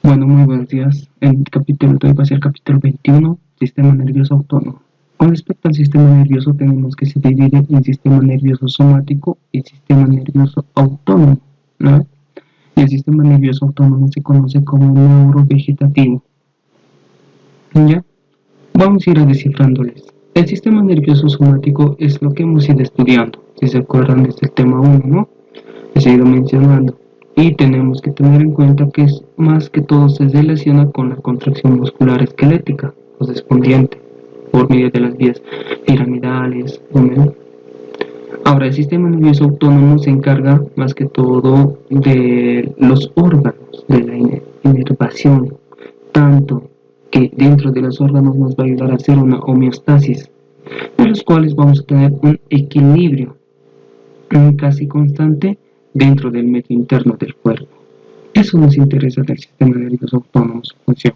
Bueno, muy buenos días. El capítulo de hoy va a ser el capítulo 21, Sistema Nervioso Autónomo. Con respecto al sistema nervioso, tenemos que se divide en sistema nervioso somático y sistema nervioso autónomo, ¿no? Y el sistema nervioso autónomo se conoce como neurovegetativo. ¿Ya? Vamos a ir descifrándoles. El sistema nervioso somático es lo que hemos ido estudiando. Si se acuerdan, es el tema 1, ¿no? Les he ido mencionando. Y tenemos que tener en cuenta que es más que todo se relaciona con la contracción muscular esquelética correspondiente por medio de las vías piramidales, ¿no? Ahora, el sistema nervioso autónomo se encarga más que todo de los órganos, de la inervación, tanto que dentro de los órganos nos va a ayudar a hacer una homeostasis, de los cuales vamos a tener un equilibrio casi constante dentro del medio interno del cuerpo. Eso nos interesa del sistema nervioso autónomo, su función.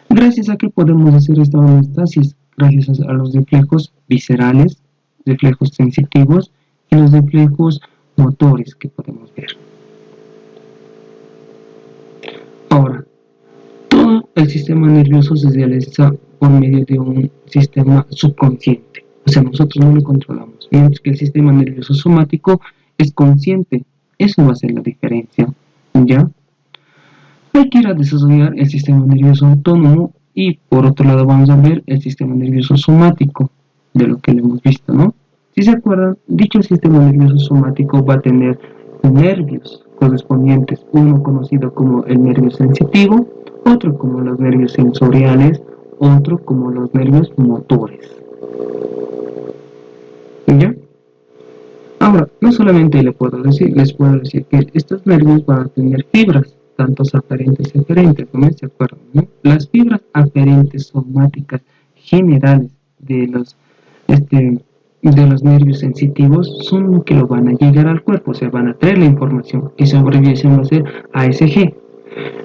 Gracias a que podemos hacer esta homeostasis, gracias a los reflejos viscerales, reflejos sensitivos y los reflejos motores que podemos ver. Ahora, todo el sistema nervioso se realiza por medio de un sistema subconsciente, o sea, nosotros no lo controlamos, mientras que el sistema nervioso somático es consciente. Eso va a ser la diferencia, ¿ya? Hay que ir a desarrollar el sistema nervioso autónomo y por otro lado vamos a ver el sistema nervioso somático, de lo que lo hemos visto, ¿no? Si se acuerdan, dicho sistema nervioso somático va a tener nervios correspondientes, uno conocido como el nervio sensitivo, otro como los nervios sensoriales, otro como los nervios motores. ¿Ya? Ahora, no solamente les puedo decir que estos nervios van a tener fibras, tanto aferentes y eferentes, ¿no se acuerdan? ¿No? Las fibras aferentes somáticas generales de los nervios sensitivos son los que lo van a llegar al cuerpo, o sea, van a traer la información y su abreviación va a ser ASG.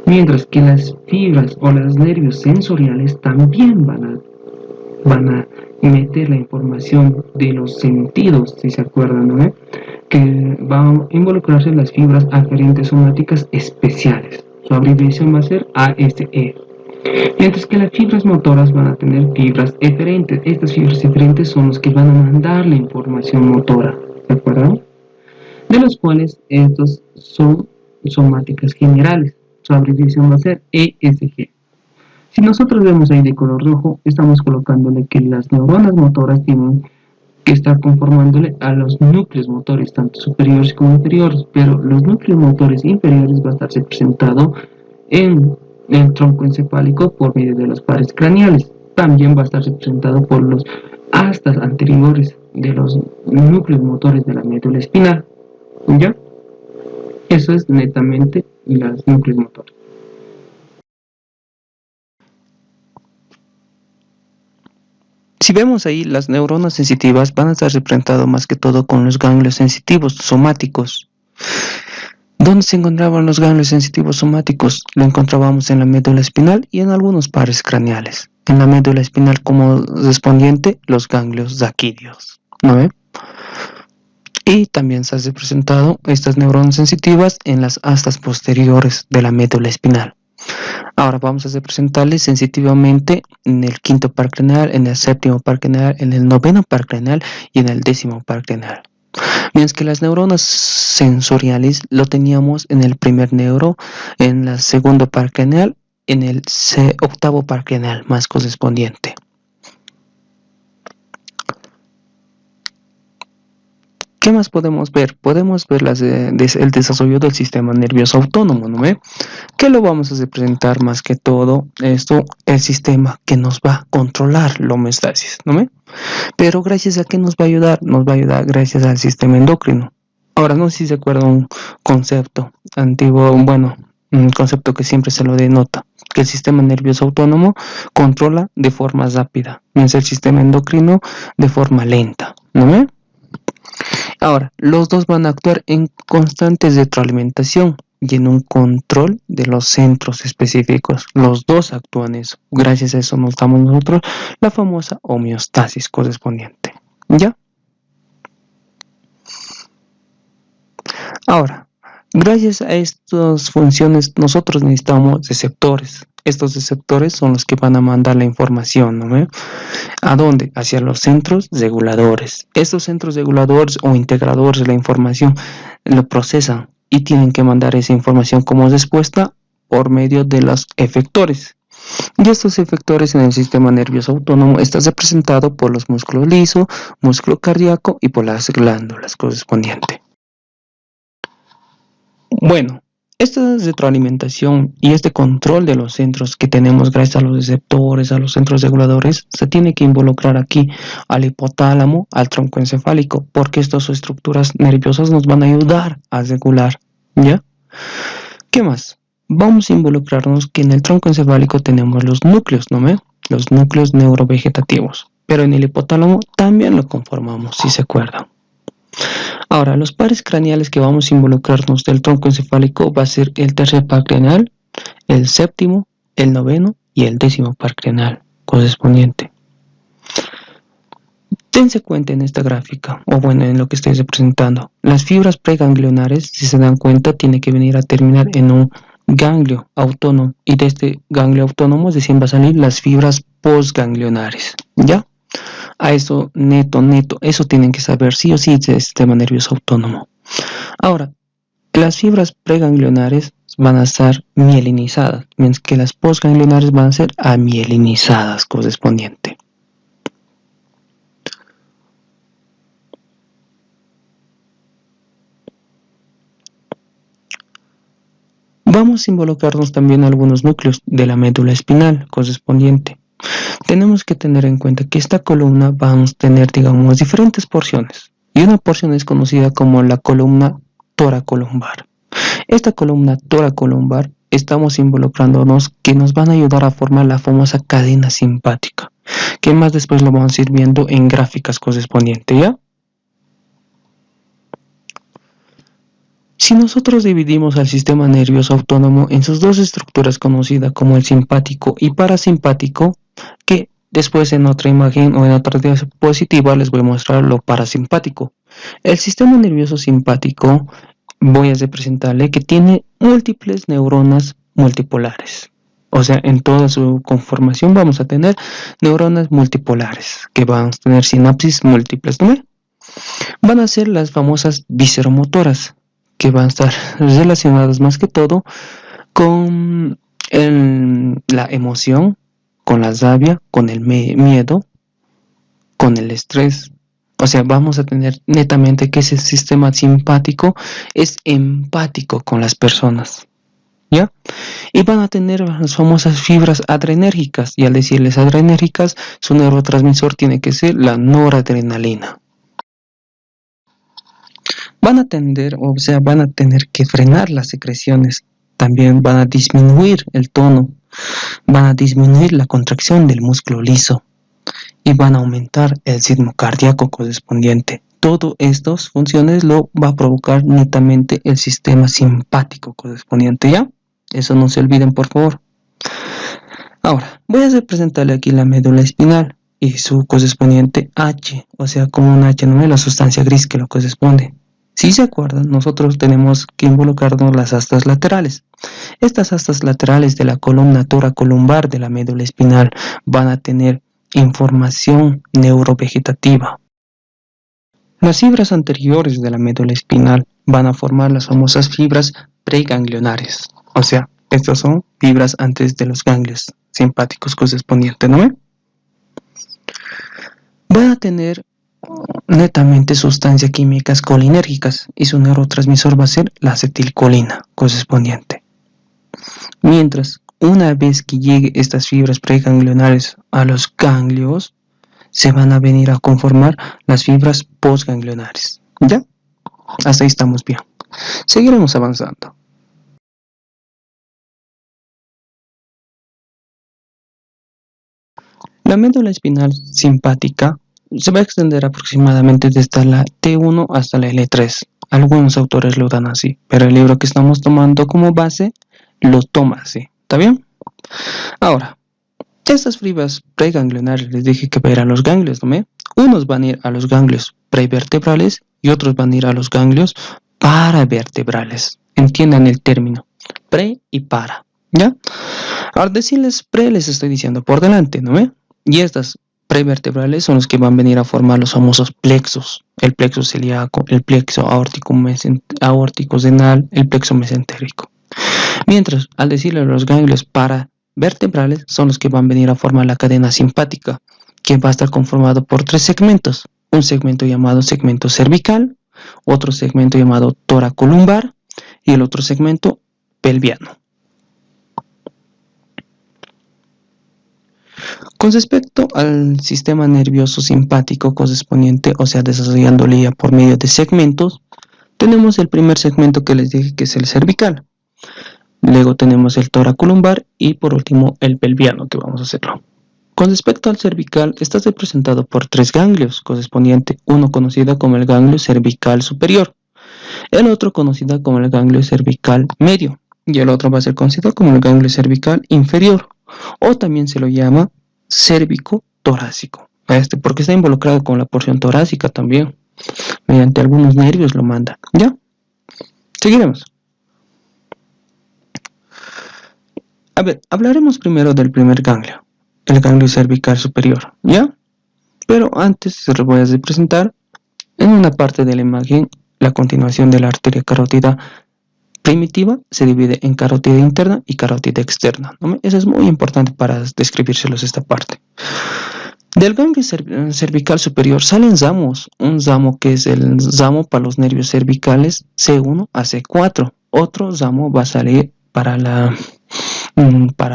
Mientras que las fibras o los nervios sensoriales también van a meter la información de los sentidos, si se acuerdan, ¿no? Que van a involucrarse en las fibras aferentes somáticas especiales. Su abreviación va a ser ASE. Mientras que las fibras motoras van a tener fibras eferentes. Estas fibras eferentes son las que van a mandar la información motora, ¿de acuerdo? De los cuales estos son somáticas generales. Su abreviación va a ser ESG. Si nosotros vemos ahí de color rojo, estamos colocándole que las neuronas motoras tienen que estar conformándole a los núcleos motores, tanto superiores como inferiores, pero los núcleos motores inferiores va a estar representado en el tronco encefálico por medio de los pares craneales. También va a estar representado por los astas anteriores de los núcleos motores de la médula espinal. ¿Ya? Eso es netamente los núcleos motores. Si vemos ahí, las neuronas sensitivas van a estar representadas más que todo con los ganglios sensitivos somáticos. ¿Dónde se encontraban los ganglios sensitivos somáticos? Lo encontrábamos en la médula espinal y en algunos pares craneales. En la médula espinal como respondiente, los ganglios raquídeos, ¿no ve? Y también se han representado estas neuronas sensitivas en las astas posteriores de la médula espinal. Ahora vamos a representarles sensitivamente en el quinto par craneal, en el séptimo par craneal, en el noveno par craneal y en el décimo par craneal. Mientras que las neuronas sensoriales lo teníamos en el primer neuro, en el segundo par craneal, en el octavo par craneal más correspondiente. ¿Qué más podemos ver? Podemos ver el desarrollo del sistema nervioso autónomo, ¿no ve? ¿Qué lo vamos a representar más que todo? Esto, el sistema que nos va a controlar la homeostasis, ¿no ve? Pero gracias a qué nos va a ayudar? Nos va a ayudar gracias al sistema endocrino. Ahora, no sé si se acuerda un concepto antiguo, bueno, un concepto que siempre se lo denota, que el sistema nervioso autónomo controla de forma rápida, mientras el sistema endocrino de forma lenta, ¿no ve? Ahora, los dos van a actuar en constante retroalimentación y en un control de los centros específicos. Los dos actúan eso. Gracias a eso nos damos nosotros la famosa homeostasis correspondiente. ¿Ya? Ahora, Gracias a estas funciones nosotros necesitamos receptores. Estos receptores son los que van a mandar la información, ¿no? ¿A dónde? Hacia los centros reguladores. Estos centros reguladores o integradores de la información lo procesan y tienen que mandar esa información como respuesta por medio de los efectores. Y estos efectores en el sistema nervioso autónomo están representados por los músculos lisos, músculo cardíaco y por las glándulas correspondientes. Bueno, esta retroalimentación y este control de los centros que tenemos gracias a los receptores, a los centros reguladores, se tiene que involucrar aquí al hipotálamo, al tronco encefálico, porque estas estructuras nerviosas nos van a ayudar a regular, ¿ya? ¿Qué más? Vamos a involucrarnos que en el tronco encefálico tenemos los núcleos, ¿no ve? Los núcleos neurovegetativos, pero en el hipotálamo también lo conformamos, si se acuerdan. Ahora, los pares craneales que vamos a involucrarnos del tronco encefálico va a ser el tercer par craneal, el séptimo, el noveno y el décimo par craneal correspondiente. Dense cuenta en esta gráfica, o bueno, en lo que estoy representando. Las fibras preganglionares, si se dan cuenta, tienen que venir a terminar en un ganglio autónomo, y de este ganglio autónomo recién va a salir las fibras postganglionares, ¿ya? A eso neto, eso tienen que saber sí o sí del sistema nervioso autónomo. Ahora, las fibras preganglionares van a estar mielinizadas, mientras que las postganglionares van a ser amielinizadas correspondiente. Vamos a involucrarnos también en algunos núcleos de la médula espinal correspondiente. Tenemos que tener en cuenta que esta columna vamos a tener, digamos, diferentes porciones. Y una porción es conocida como la columna toracolumbar. Esta columna toracolumbar estamos involucrándonos que nos van a ayudar a formar la famosa cadena simpática, que más después lo vamos a ir viendo en gráficas correspondientes, ¿ya? Si nosotros dividimos al sistema nervioso autónomo en sus dos estructuras conocidas como el simpático y parasimpático, que después en otra imagen o en otra diapositiva les voy a mostrar lo parasimpático. El sistema nervioso simpático voy a representarle que tiene múltiples neuronas multipolares. O sea, en toda su conformación vamos a tener neuronas multipolares, que van a tener sinapsis múltiples, ¿no? Van a ser las famosas visceromotoras, que van a estar relacionadas más que todo con la emoción, con la rabia, con el miedo, con el estrés. O sea, vamos a tener netamente que ese sistema simpático es empático con las personas, ¿ya? Y van a tener las famosas fibras adrenérgicas, y al decirles adrenérgicas, su neurotransmisor tiene que ser la noradrenalina. Van a tener que frenar las secreciones, también van a disminuir el tono, van a disminuir la contracción del músculo liso y van a aumentar el ritmo cardíaco correspondiente. Todas estas funciones lo va a provocar netamente el sistema simpático correspondiente, ¿ya? Eso no se olviden, por favor. Ahora, voy a representarle aquí la médula espinal y su correspondiente H, o sea, como un H, no es la sustancia gris que lo corresponde. Si se acuerdan, nosotros tenemos que involucrarnos las astas laterales. Estas astas laterales de la columna toracolumbar de la médula espinal van a tener información neurovegetativa. Las fibras anteriores de la médula espinal van a formar las famosas fibras preganglionares. O sea, estas son fibras antes de los ganglios simpáticos correspondientes, ¿no? Van a tener netamente sustancias químicas colinérgicas y su neurotransmisor va a ser la acetilcolina correspondiente. Mientras, una vez que llegue estas fibras preganglionares a los ganglios, se van a venir a conformar las fibras postganglionares. ¿Ya? Hasta ahí estamos bien. Seguiremos avanzando. La médula espinal simpática se va a extender aproximadamente desde la T1 hasta la L3. Algunos autores lo dan así, pero el libro que estamos tomando como base lo toma así. ¿Está bien? Ahora, estas fibras preganglionares les dije que van a ir a los ganglios, ¿no? Unos van a ir a los ganglios prevertebrales y otros van a ir a los ganglios paravertebrales. entiendan el término, pre y para, ¿ya? Al decirles pre, les estoy diciendo por delante, ¿no ve? Y estas prevertebrales son los que van a venir a formar los famosos plexos, el plexo celíaco, el plexo aórtico senal, el plexo mesentérico. Mientras, al decirle los ganglios paravertebrales, son los que van a venir a formar la cadena simpática, que va a estar conformado por 3 segmentos. Un segmento llamado segmento cervical, otro segmento llamado toracolumbar y el otro segmento pelviano. Con respecto al sistema nervioso simpático correspondiente, o sea, desarrollándole ya por medio de segmentos, tenemos el primer segmento que les dije que es el cervical. Luego tenemos el toracolumbar y por último el pelviano, que vamos a hacerlo. Con respecto al cervical, está representado por 3 ganglios correspondientes, uno conocido como el ganglio cervical superior, el otro conocido como el ganglio cervical medio y el otro va a ser conocido como el ganglio cervical inferior, o también se lo llama cérvico torácico, porque está involucrado con la porción torácica también, mediante algunos nervios lo manda, ¿ya? Seguiremos. A ver, hablaremos primero del primer ganglio, el ganglio cervical superior, ¿ya? Pero antes se lo voy a representar en una parte de la imagen. La continuación de la arteria carótida primitiva se divide en carótida interna y carótida externa, ¿no? Eso es muy importante para describírselos esta parte. Del ganglio cervical superior salen ramos, un ramo que es el ramo para los nervios cervicales C1 a C4, otro ramo va a salir para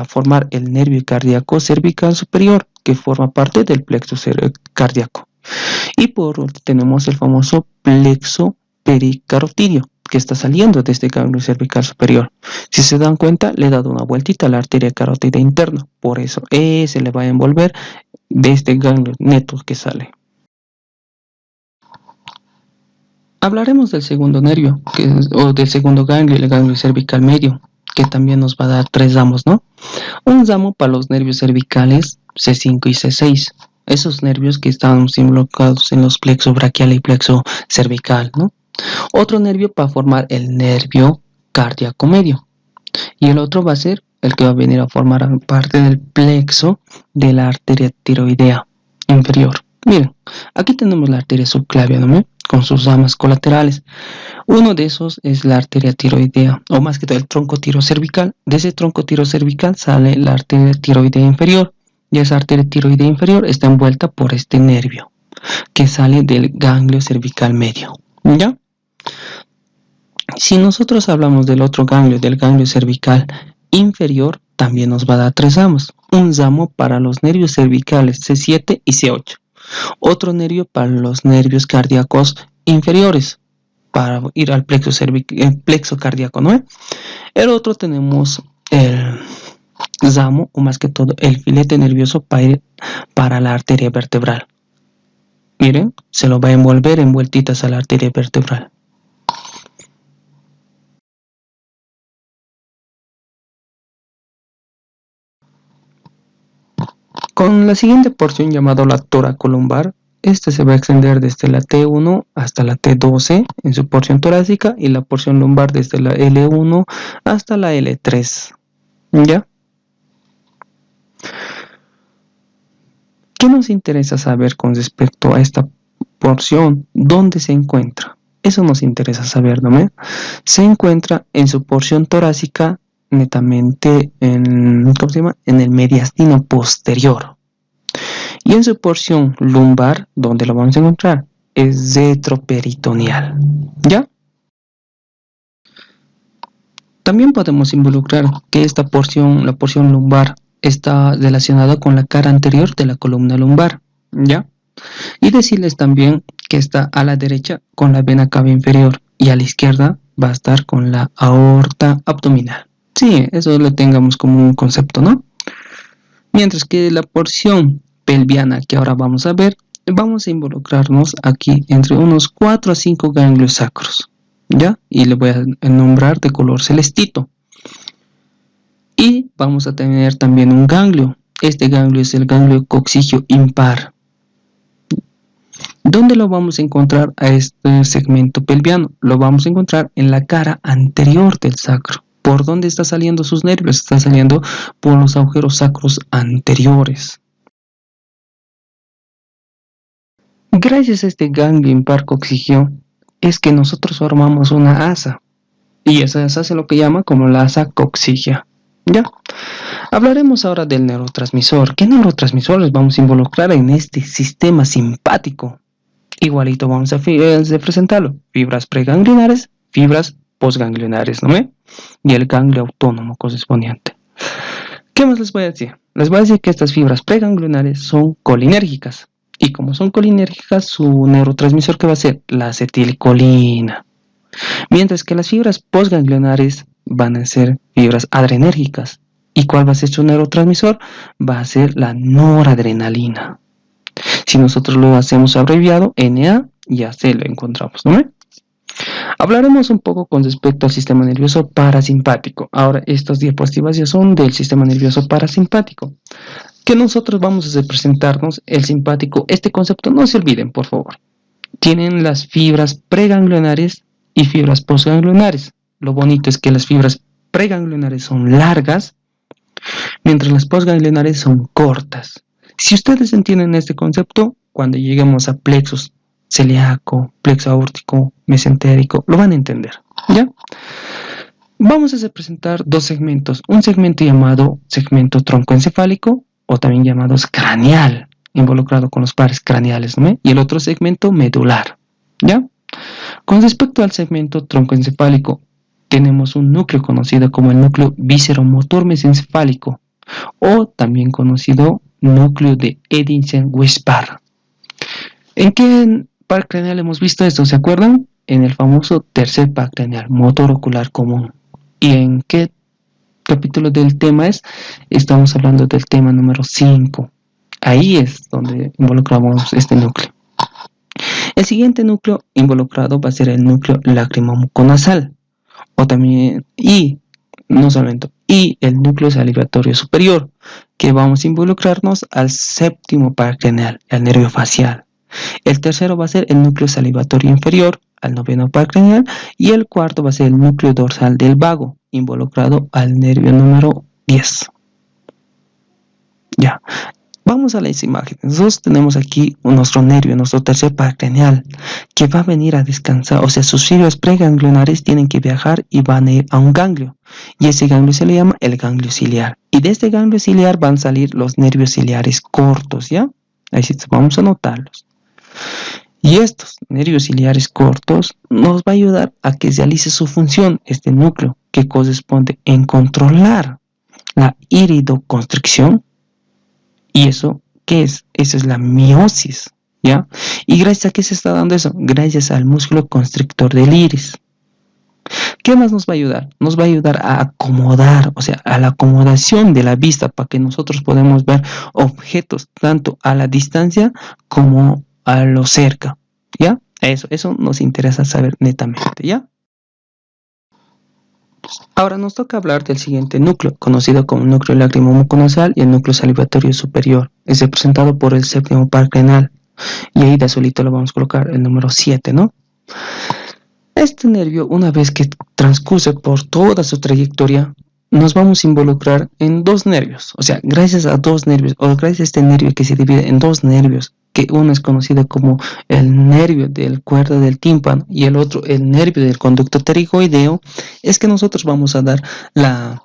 formar el nervio cardíaco cervical superior, que forma parte del plexo cardíaco. Y por último tenemos el famoso plexo pericarotidio, que está saliendo de este ganglio cervical superior. Si se dan cuenta, le he dado una vueltita a la arteria carótida interna, por eso se le va a envolver de este ganglio neto que sale. Hablaremos del segundo nervio, o del segundo ganglio, el ganglio cervical medio, que también nos va a dar 3 ramos, ¿no? Un ramo para los nervios cervicales C5 y C6, esos nervios que están involucrados en los plexo braquial y plexo cervical, ¿no? Otro nervio para formar el nervio cardíaco medio, y el otro va a ser el que va a venir a formar parte del plexo de la arteria tiroidea inferior. Miren, aquí tenemos la arteria subclavia, ¿no? Con sus ramas colaterales. Uno de esos es la arteria tiroidea, o más que todo el tronco tirocervical. De ese tronco tirocervical sale la arteria tiroidea inferior, y esa arteria tiroidea inferior está envuelta por este nervio que sale del ganglio cervical medio, ¿ya? Si nosotros hablamos del otro ganglio, del ganglio cervical inferior, también nos va a dar 3 ramos. Un ramo para los nervios cervicales C7 y C8. Otro nervio para los nervios cardíacos inferiores, para ir al plexo cardíaco, ¿no? El otro tenemos el ramo, o más que todo, el filete nervioso para la arteria vertebral. Miren, se lo va a envolver en vueltitas a la arteria vertebral. Con la siguiente porción llamada la toracolumbar, esta se va a extender desde la T1 hasta la T12 en su porción torácica y la porción lumbar desde la L1 hasta la L3. ¿Ya? ¿Qué nos interesa saber con respecto a esta porción? ¿Dónde se encuentra? Eso nos interesa saber, ¿no? Se encuentra en su porción torácica netamente en el mediastino posterior. Y en su porción lumbar, donde lo vamos a encontrar, es retroperitoneal, ¿ya? También podemos involucrar que esta porción, la porción lumbar, está relacionada con la cara anterior de la columna lumbar, ¿ya? Y decirles también que está a la derecha con la vena cava inferior y a la izquierda va a estar con la aorta abdominal. Sí, eso lo tengamos como un concepto, ¿no? Mientras que la porción pelviana que ahora vamos a ver, vamos a involucrarnos aquí entre unos 4 a 5 ganglios sacros, ¿ya? Y le voy a nombrar de color celestito. Y vamos a tener también un ganglio. Este ganglio es el ganglio coxigio impar. ¿Dónde lo vamos a encontrar a este segmento pelviano? Lo vamos a encontrar en la cara anterior del sacro. ¿Por dónde está saliendo sus nervios? Está saliendo por los agujeros sacros anteriores. Gracias a este ganglio imparcoxigio es que nosotros formamos una asa. Y esa asa se lo que llama como la asa coxigia. ¿Ya? Hablaremos ahora del neurotransmisor. ¿Qué neurotransmisores vamos a involucrar en este sistema simpático? Igualito vamos a presentarlo. Fibras preganglionares, fibras postganglionares, ¿no ve? Y el ganglio autónomo correspondiente. ¿Qué más les voy a decir? Les voy a decir que estas fibras preganglionares son colinérgicas. Y como son colinérgicas, su neurotransmisor que va a ser la acetilcolina. Mientras que las fibras postganglionares van a ser fibras adrenérgicas. ¿Y cuál va a ser su neurotransmisor? Va a ser la noradrenalina. Si nosotros lo hacemos abreviado, NA, ya se lo encontramos, ¿no? Hablaremos un poco con respecto al sistema nervioso parasimpático. Ahora, estas diapositivas ya son del sistema nervioso parasimpático. Que nosotros vamos a representarnos el simpático. Este concepto no se olviden, por favor. Tienen las fibras preganglionares y fibras postganglionares. Lo bonito es que las fibras preganglionares son largas, mientras las postganglionares son cortas. Si ustedes entienden este concepto, cuando lleguemos a plexus celíaco, plexo aórtico, mesentérico, lo van a entender, ¿ya? Vamos a presentar dos segmentos. Un segmento llamado segmento troncoencefálico, o también llamado craneal, involucrado con los pares craneales, ¿no? Y el otro segmento medular, ¿ya? Con respecto al segmento troncoencefálico, tenemos un núcleo conocido como el núcleo visceromotor mesencefálico, o también conocido núcleo de Edinson-Weisbach. ¿En qué par craneal hemos visto esto? ¿Se acuerdan? En el famoso tercer par craneal, motor ocular común. ¿Y en qué capítulo del tema es? Estamos hablando del tema número 5. Ahí es donde involucramos este núcleo. El siguiente núcleo involucrado va a ser el núcleo lacrimomuconasal, o también, y el núcleo salivatorio superior, que vamos a involucrarnos al séptimo par craneal, el nervio facial. El tercero va a ser el núcleo salivatorio inferior, al noveno par craneal, y el cuarto va a ser el núcleo dorsal del vago, involucrado al nervio número 10. Ya. Vamos a las imágenes. Nosotros tenemos aquí nuestro nervio, nuestro tercer par craneal, que va a venir a descansar. O sea, sus fibras preganglionares tienen que viajar y van a ir a un ganglio. Y ese ganglio se le llama el ganglio ciliar. Y de este ganglio ciliar van a salir los nervios ciliares cortos, ¿ya? Ahí sí vamos a anotarlos. Y estos nervios ciliares cortos nos va a ayudar a que realice su función, este núcleo, que corresponde en controlar la iridoconstricción. ¿Y eso qué es? Eso es la miosis, ¿ya? ¿Y gracias a qué se está dando eso? Gracias al músculo constrictor del iris. ¿Qué más nos va a ayudar? Nos va a ayudar a acomodar, o sea, a la acomodación de la vista para que nosotros podamos ver objetos tanto a la distancia como a lo cerca, ¿ya? Eso nos interesa saber netamente, ¿ya? Ahora nos toca hablar del siguiente núcleo, conocido como el núcleo lacrimomuconasal y el núcleo salivatorio superior. Es representado por el séptimo par craneal. Y ahí de solito lo vamos a colocar el número 7, ¿no? Este nervio, una vez que transcurre por toda su trayectoria, nos vamos a involucrar en dos nervios. O sea, gracias a dos nervios, o gracias a este nervio que se divide en dos nervios, que uno es conocido como el nervio del cuerda del tímpano y el otro el nervio del conducto pterigoideo, es que nosotros vamos a dar la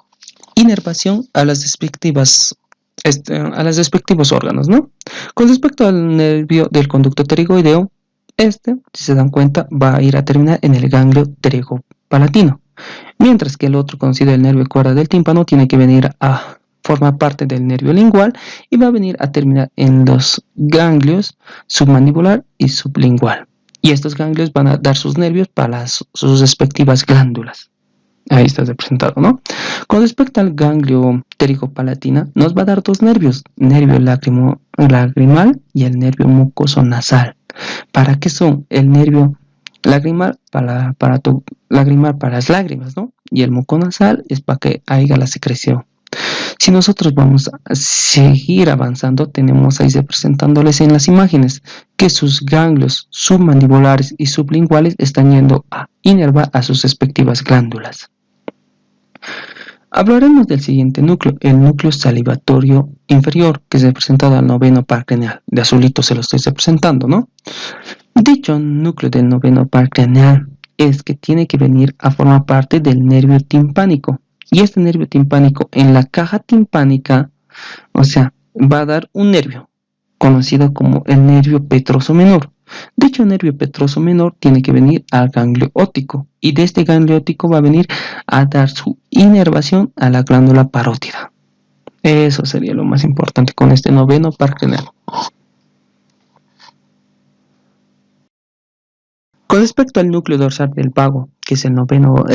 inervación a las respectivos órganos, ¿no? Con respecto al nervio del conducto pterigoideo, si se dan cuenta, va a ir a terminar en el ganglio pterigopalatino, mientras que el otro, conocido el nervio cuerda del tímpano, tiene que venir a formar parte del nervio lingual y va a venir a terminar en los ganglios submandibular y sublingual. Y estos ganglios van a dar sus nervios para sus respectivas glándulas. Ahí está representado, ¿no? Con respecto al ganglio pterigopalatina, nos va a dar dos nervios, nervio lagrimal y el nervio mucoso-nasal. ¿Para qué son? El nervio lagrimal para lagrimal para las lágrimas, ¿no? Y el muconasal es para que haya la secreción. Si nosotros vamos a seguir avanzando, tenemos ahí representándoles en las imágenes que sus ganglios submandibulares y sublinguales están yendo a inervar a sus respectivas glándulas. Hablaremos del siguiente núcleo, el núcleo salivatorio inferior, que es representado al noveno par craneal. De azulito se lo estoy representando, ¿no? Dicho núcleo del noveno par craneal es que tiene que venir a formar parte del nervio timpánico. Y este nervio timpánico en la caja timpánica, o sea, va a dar un nervio, conocido como el nervio petroso menor. Dicho nervio petroso menor tiene que venir al ganglio óptico y de este ganglio óptico va a venir a dar su inervación a la glándula parótida. Eso sería lo más importante con este noveno par craneal. Con respecto al núcleo dorsal del vago, que es el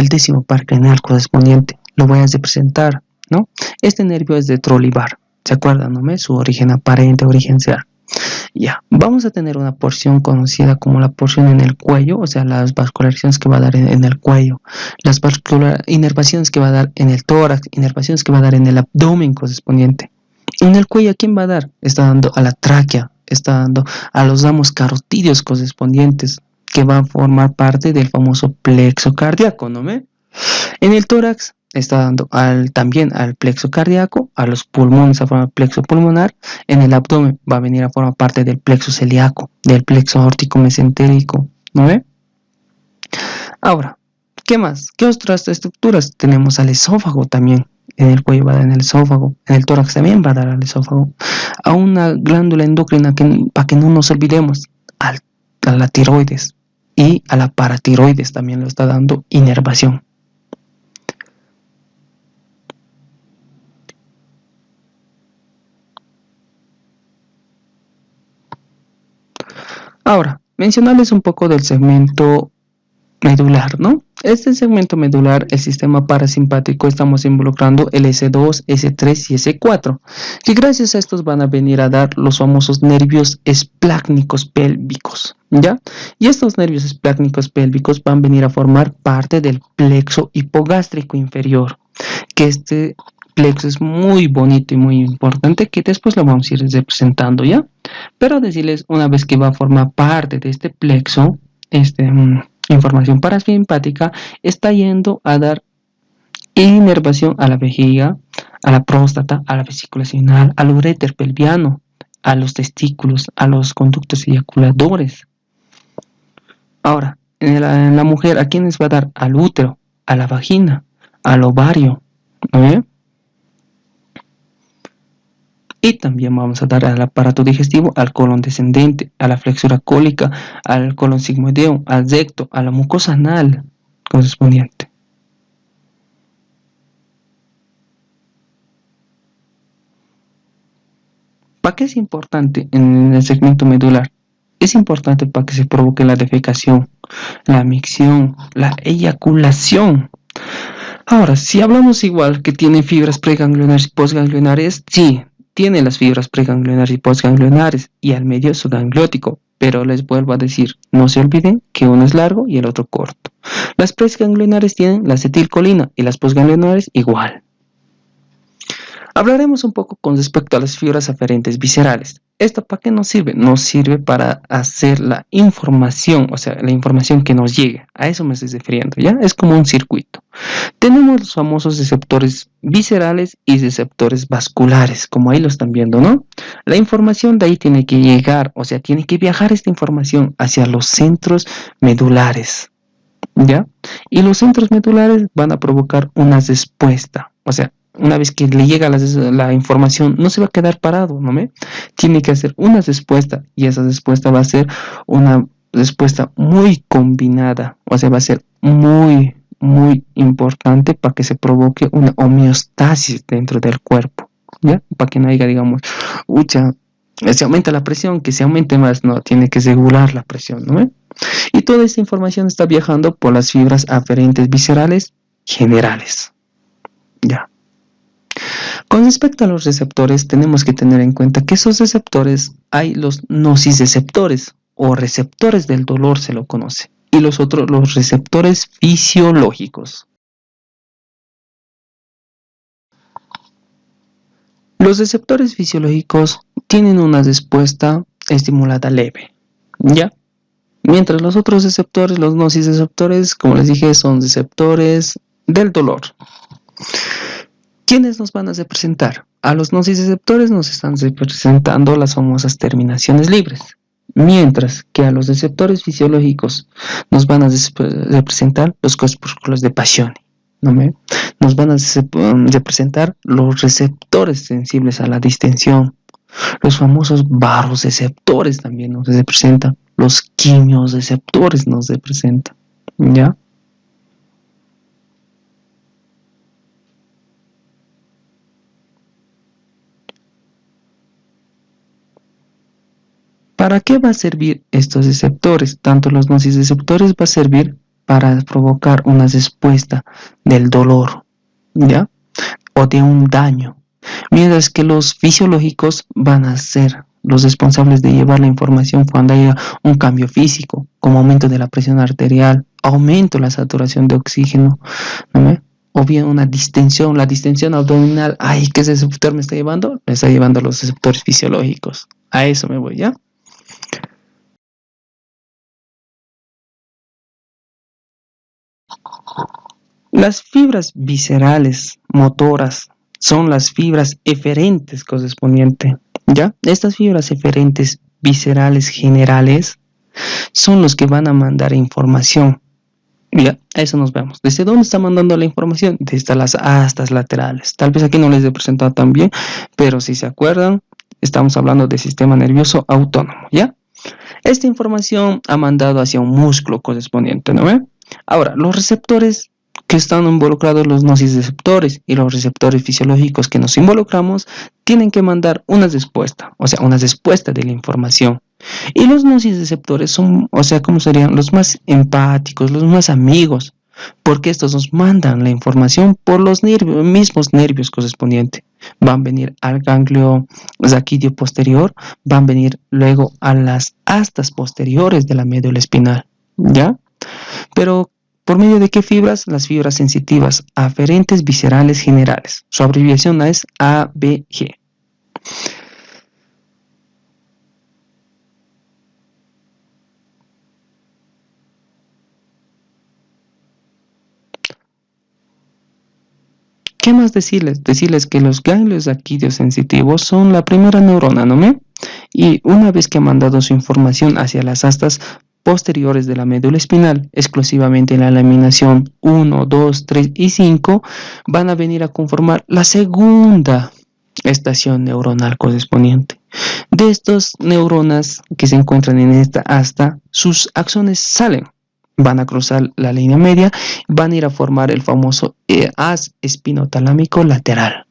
décimo par craneal correspondiente, lo voy a representar, ¿no? Este nervio es de Trolivar, ¿se acuerdan, no? Su origen aparente, origen sea. Ya, vamos a tener una porción conocida como la porción en el cuello, o sea, las vascularizaciones que va a dar en el cuello, las inervaciones que va a dar en el tórax, inervaciones que va a dar en el abdomen correspondiente. En el cuello, ¿a quién va a dar? Está dando a la tráquea, está dando a los ramos carotídeos correspondientes, que van a formar parte del famoso plexo cardíaco, ¿no? En el tórax está dando también al plexo cardíaco, a los pulmones a formar plexo pulmonar. En el abdomen va a venir a formar parte del plexo celíaco, del plexo aórtico mesentérico, ¿no ve? Ahora, ¿qué más? ¿Qué otras estructuras? Tenemos al esófago también. En el cuello va a dar en el esófago, en el tórax también va a dar al esófago. A una glándula endocrina para que no nos olvidemos, a la tiroides y a la paratiroides también lo está dando inervación. Ahora, mencionarles un poco del segmento medular, ¿no? Este segmento medular, el sistema parasimpático, estamos involucrando el S2, S3 y S4, que gracias a estos van a venir a dar los famosos nervios esplácnicos pélvicos, ¿ya? Y estos nervios esplácnicos pélvicos van a venir a formar parte del plexo hipogástrico inferior, que este plexo es muy bonito y muy importante, que después lo vamos a ir representando, ¿ya? Pero decirles, una vez que va a formar parte de este plexo, información parasimpática está yendo a dar inervación a la vejiga, a la próstata, a la vesícula seminal, al uréter pelviano, a los testículos, a los conductos eyaculadores. Ahora, en la mujer, ¿a quiénes va a dar? Al útero, a la vagina, al ovario, ¿no? Y también vamos a dar al aparato digestivo, al colon descendente, a la flexura cólica, al colon sigmoideo, al recto, a la mucosa anal correspondiente. ¿Para qué es importante en el segmento medular? Es importante para que se provoque la defecación, la micción, la eyaculación. Ahora, si hablamos igual que tiene fibras preganglionares y postganglionares, sí, tiene las fibras preganglionares y postganglionares y al medio su gangliótico, pero les vuelvo a decir, no se olviden que uno es largo y el otro corto. Las preganglionares tienen la acetilcolina y las postganglionares igual. Hablaremos un poco con respecto a las fibras aferentes viscerales. ¿Esto para qué nos sirve? Nos sirve para hacer la información, o sea, la información que nos llegue. A eso me estoy refiriendo, ¿ya? Es como un circuito. Tenemos los famosos receptores viscerales y receptores vasculares, como ahí lo están viendo, ¿no? La información de ahí tiene que llegar, o sea, tiene que viajar esta información hacia los centros medulares, ¿ya? Y los centros medulares van a provocar una respuesta, o sea, una vez que le llega la información, no se va a quedar parado, ¿no? Tiene que hacer una respuesta y esa respuesta va a ser una respuesta muy combinada, o sea, va a ser muy, muy importante para que se provoque una homeostasis dentro del cuerpo, ¿ya? Para que no haya, digamos, se aumenta la presión, que se aumente más, no, tiene que regular la presión, ¿no? Y toda esta información está viajando por las fibras aferentes viscerales generales, ¿ya? Con respecto a los receptores, tenemos que tener en cuenta que esos receptores hay los nociceptores o receptores del dolor, se lo conoce, y los otros, los receptores fisiológicos. Los receptores fisiológicos tienen una respuesta estimulada leve, ¿ya? Mientras los otros receptores, los nociceptores, como les dije, son receptores del dolor. ¿Quiénes nos van a representar? A los nociceptores nos están representando las famosas terminaciones libres, mientras que a los receptores fisiológicos nos van a representar los corpúsculos de Paschoni, ¿no? Nos van a representar los receptores sensibles a la distensión, los famosos barroreceptores también nos representan, los quimioreceptores nos representan, ¿ya? ¿Para qué va a servir estos receptores? Tanto los nociceptores va a servir para provocar una respuesta del dolor, ¿ya? O de un daño, mientras que los fisiológicos van a ser los responsables de llevar la información cuando haya un cambio físico, como aumento de la presión arterial, aumento de la saturación de oxígeno, ¿no? O bien una distensión, la distensión abdominal. Ay, ¿qué receptor me está llevando? Me está llevando a los receptores fisiológicos. A eso me voy, ¿ya? Las fibras viscerales motoras son las fibras eferentes correspondientes, ¿ya? Estas fibras eferentes viscerales generales son los que van a mandar información. Ya, a eso nos vemos. ¿Desde dónde está mandando la información? Desde las astas laterales. Tal vez aquí no les he presentado tan bien, pero si se acuerdan, estamos hablando del sistema nervioso autónomo, ¿ya? Esta información ha mandado hacia un músculo correspondiente, ¿no ve? Ahora, los receptores que están involucrados, los nociceptores y los receptores fisiológicos que nos involucramos, tienen que mandar una respuesta, o sea, una respuesta de la información. Y los nociceptores son, o sea, ¿cómo serían? Los más empáticos, los más amigos, porque estos nos mandan la información por los mismos nervios correspondientes. Van a venir al ganglio raquídeo posterior, van a venir luego a las astas posteriores de la médula espinal, ¿ya? Pero, ¿por medio de qué fibras? Las fibras sensitivas aferentes viscerales generales. Su abreviación es ABG. ¿Qué más decirles? Decirles que los ganglios raquídeos sensitivos son la primera neurona, ¿no me? Y una vez que han mandado su información hacia las astas posteriores de la médula espinal, exclusivamente en la laminación 1, 2, 3 y 5, van a venir a conformar la segunda estación neuronal correspondiente. De estas neuronas que se encuentran en esta asta, sus axones salen, van a cruzar la línea media, van a ir a formar el famoso haz espinotalámico lateral.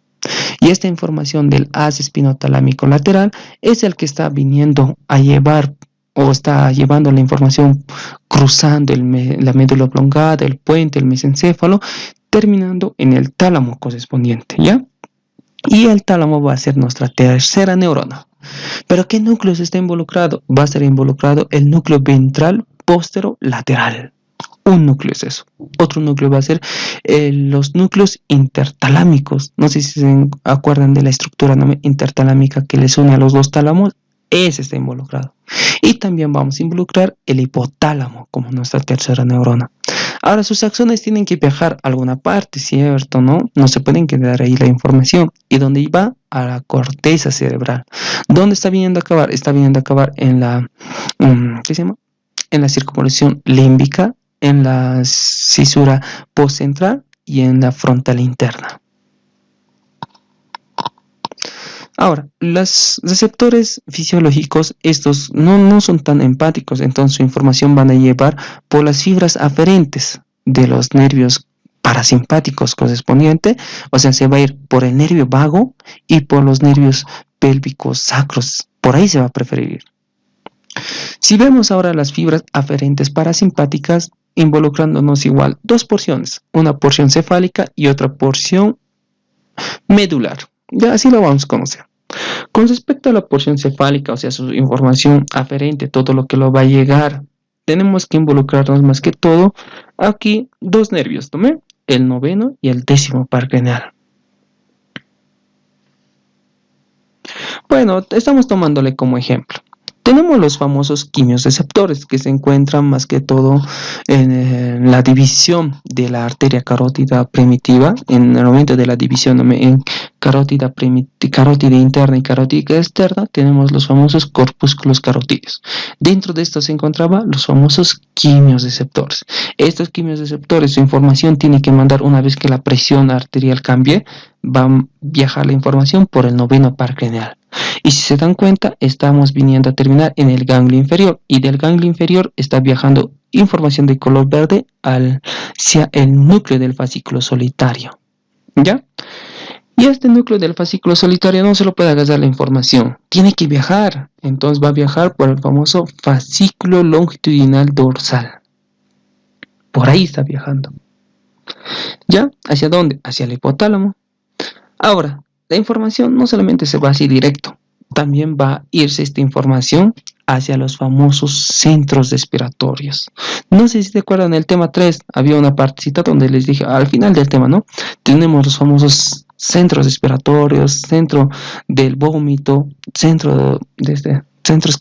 Y esta información del haz espinotalámico lateral es el que está viniendo a llevar o está llevando la información cruzando la médula oblongada, el puente, el mesencéfalo, terminando en el tálamo correspondiente, ¿ya? Y el tálamo va a ser nuestra tercera neurona. ¿Pero qué núcleos está involucrado? Va a ser involucrado el núcleo ventral posterolateral. Un núcleo es eso. Otro núcleo va a ser los núcleos intertalámicos. No sé si se acuerdan de la estructura intertalámica que les une a los dos tálamos. Ese está involucrado. Y también vamos a involucrar el hipotálamo como nuestra tercera neurona. Ahora, sus axones tienen que viajar a alguna parte, ¿cierto? No se pueden quedar ahí la información. ¿Y dónde va? A la corteza cerebral. ¿Dónde está viniendo a acabar? Está viniendo a acabar en la, ¿qué se llama? En la circunvalación límbica, en la cisura postcentral y en la frontal interna. Ahora, los receptores fisiológicos, estos no son tan empáticos, entonces su información van a llevar por las fibras aferentes de los nervios parasimpáticos correspondientes, o sea, se va a ir por el nervio vago y por los nervios pélvicos sacros, por ahí se va a preferir. Si vemos ahora las fibras aferentes parasimpáticas, involucrándonos igual dos porciones, una porción cefálica y otra porción medular. Ya así lo vamos a conocer. Con respecto a la porción cefálica, o sea, su información aferente, todo lo que lo va a llegar, tenemos que involucrarnos más que todo aquí dos nervios, ¿no? El noveno y el 10º par craneal. Bueno, estamos tomándole como ejemplo. Tenemos los famosos quimiosreceptores que se encuentran más que todo en la división de la arteria carótida primitiva, en el momento de la división en carótida interna y carótida externa, tenemos los famosos corpúsculos carotídeos. Dentro de estos se encontraban los famosos quimiosreceptores. Estos quimiosreceptores, su información tiene que mandar una vez que la presión arterial cambie, va a viajar la información por el noveno par craneal. Y si se dan cuenta, estamos viniendo a terminar en el ganglio inferior, y del ganglio inferior está viajando información de color verde hacia el núcleo del fascículo solitario, ¿ya? Y a este núcleo del fascículo solitario no se lo puede agarrar la información, tiene que viajar, entonces va a viajar por el famoso fascículo longitudinal dorsal. Por ahí está viajando. ¿Ya? ¿Hacia dónde? Hacia el hipotálamo. Ahora, la información no solamente se va así directo, también va a irse esta información hacia los famosos centros respiratorios. No sé si te acuerdan, en el tema 3 había una partecita donde les dije, al final del tema, ¿no? Tenemos los famosos centros respiratorios, centro del vómito, centros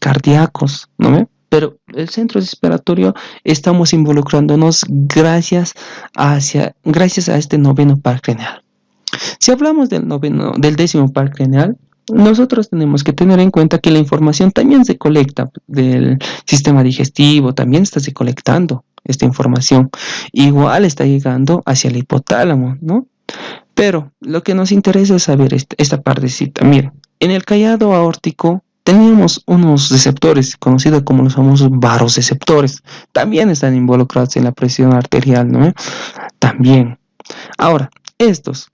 cardíacos, ¿no? Pero el centro respiratorio estamos involucrándonos gracias a este noveno par craneal. Si hablamos del décimo par craneal, nosotros tenemos que tener en cuenta que la información también se colecta del sistema digestivo, también está se colectando esta información. Igual está llegando hacia el hipotálamo, ¿no? Pero lo que nos interesa es saber esta partecita. Miren, en el callado aórtico tenemos unos receptores conocidos como los famosos varoreceptores. También están involucrados en la presión arterial, ¿no? También. Ahora, estos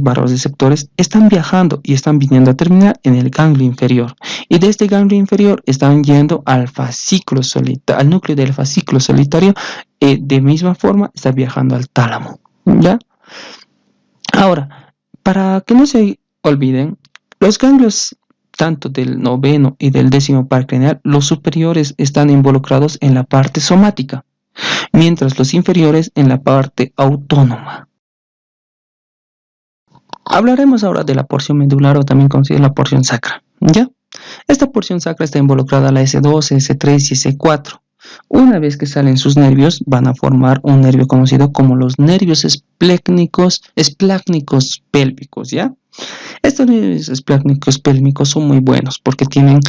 varoreceptores están viajando y están viniendo a terminar en el ganglio inferior, y de este ganglio inferior están yendo al fascículo solitario, al núcleo del fascículo solitario, de misma forma está viajando al tálamo, ¿ya? Ahora, para que no se olviden, los ganglios tanto del noveno y del décimo par craneal, los superiores están involucrados en la parte somática, mientras los inferiores en la parte autónoma. Hablaremos ahora de la porción medular, o también conocida la porción sacra, ¿ya? Esta porción sacra está involucrada a la S2, S3 y S4. Una vez que salen sus nervios, van a formar un nervio conocido como los nervios esplácnicos pélvicos, ¿ya? Estos nervios esplácnicos pélvicos son muy buenos porque tienen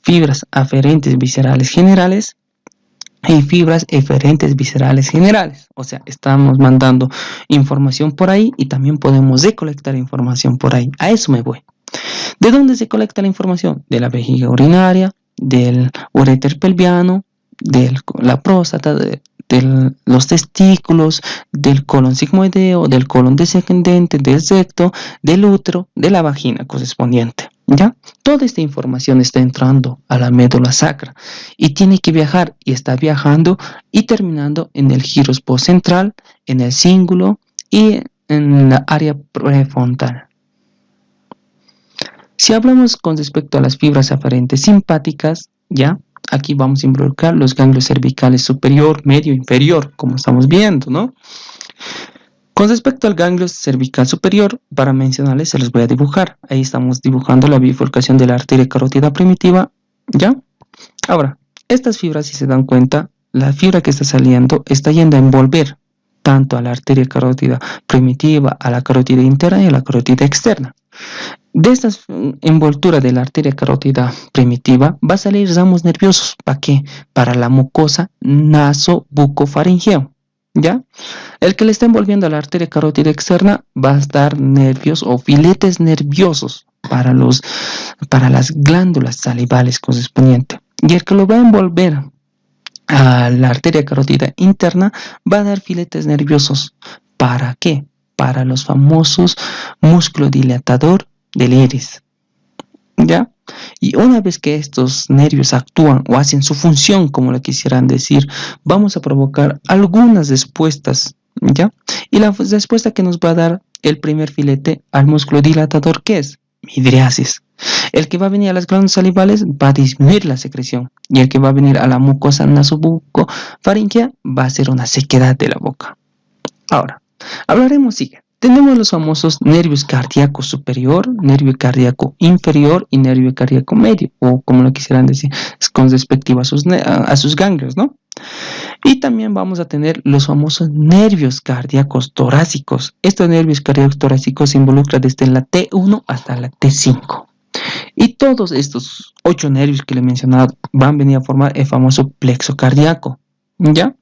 fibras aferentes viscerales generales y fibras eferentes viscerales generales. O sea, estamos mandando información por ahí y también podemos recolectar información por ahí. A eso me voy. ¿De dónde se colecta la información? De la vejiga urinaria, del uréter pelviano, de la próstata, de los testículos, del colon sigmoideo, del colon descendente, del recto, del útero, de la vagina correspondiente. ¿Ya? Toda esta información está entrando a la médula sacra y tiene que viajar, y está viajando y terminando en el gyrus postcentral, en el cíngulo y en la área prefrontal. Si hablamos con respecto a las fibras aferentes simpáticas, ¿ya? Aquí vamos a involucrar los ganglios cervicales superior, medio, inferior, como estamos viendo, ¿no? Con respecto al ganglio cervical superior, para mencionarles, se los voy a dibujar. Ahí estamos dibujando la bifurcación de la arteria carótida primitiva, ¿ya? Ahora, estas fibras, si se dan cuenta, la fibra que está saliendo está yendo a envolver tanto a la arteria carótida primitiva, a la carótida interna y a la carótida externa. De esta envoltura de la arteria carótida primitiva va a salir ramos nerviosos. ¿Para qué? Para la mucosa nasobucofaringeo, ¿ya? El que le está envolviendo a la arteria carótida externa va a dar nervios o filetes nerviosos para las glándulas salivales correspondientes. Y el que lo va a envolver a la arteria carótida interna va a dar filetes nerviosos. ¿Para qué? Para los famosos músculo dilatador del iris, ¿ya? Y una vez que estos nervios actúan o hacen su función, como le quisieran decir, vamos a provocar algunas respuestas, ¿ya? Y la respuesta que nos va a dar el primer filete al músculo dilatador, ¿qué es? Midriasis. El que va a venir a las glándulas salivales va a disminuir la secreción, y el que va a venir a la mucosa nasobucofaringea va a ser una sequedad de la boca. Ahora, hablaremos, sigue, tenemos los famosos nervios cardíaco superior, nervio cardíaco inferior y nervio cardíaco medio, o como lo quisieran decir, con respecto a sus ganglios, ¿no? Y también vamos a tener los famosos nervios cardíacos torácicos. Estos nervios cardíacos torácicos se involucran desde la T1 hasta la T5. Y todos estos 8 nervios que le he mencionado van a venir a formar el famoso plexo cardíaco, ¿ya?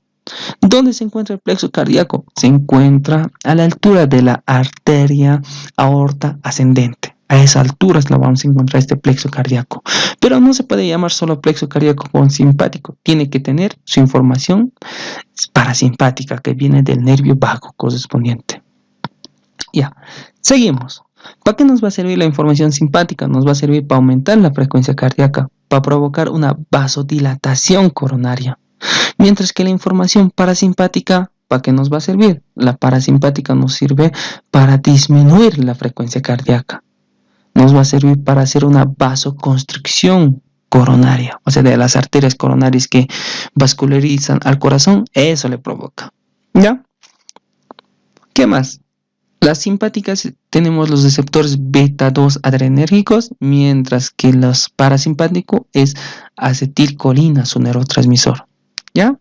¿Dónde se encuentra el plexo cardíaco? Se encuentra a la altura de la arteria aorta ascendente. A esa altura lo vamos a encontrar este plexo cardíaco. Pero no se puede llamar solo plexo cardíaco con simpático. Tiene que tener su información parasimpática que viene del nervio vago correspondiente. Ya, seguimos. ¿Para qué nos va a servir la información simpática? Nos va a servir para aumentar la frecuencia cardíaca, para provocar una vasodilatación coronaria. Mientras que la información parasimpática, ¿para qué nos va a servir? La parasimpática nos sirve para disminuir la frecuencia cardíaca. Nos va a servir para hacer una vasoconstricción coronaria, o sea, de las arterias coronarias que vascularizan al corazón, eso le provoca. ¿Ya? ¿Qué más? Las simpáticas tenemos los receptores beta 2 adrenérgicos, mientras que los parasimpáticos es acetilcolina, su neurotransmisor. ¿Ya?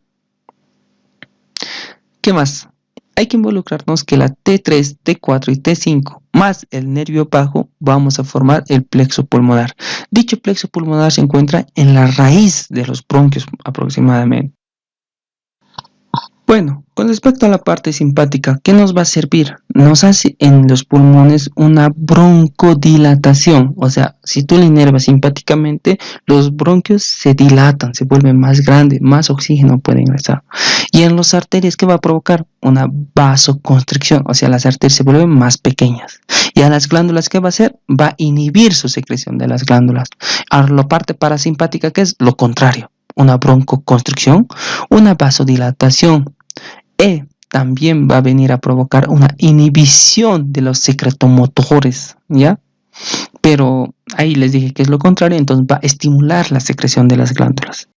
¿Qué más? Hay que involucrarnos que la T3, T4 y T5 más el nervio vago vamos a formar el plexo pulmonar. Dicho plexo pulmonar se encuentra en la raíz de los bronquios aproximadamente. Bueno, con respecto a la parte simpática, ¿qué nos va a servir? Nos hace en los pulmones una broncodilatación, o sea, si tú le inervas simpáticamente, los bronquios se dilatan, se vuelven más grandes, más oxígeno puede ingresar. Y en las arterias, ¿qué va a provocar? Una vasoconstricción, o sea, las arterias se vuelven más pequeñas. Y a las glándulas, ¿qué va a hacer? Va a inhibir su secreción de las glándulas. Ahora, la parte parasimpática, ¿qué es? Lo contrario. Una broncoconstricción, una vasodilatación, también va a venir a provocar una inhibición de los secretomotores, ¿ya? Pero ahí les dije que es lo contrario, entonces va a estimular la secreción de las glándulas.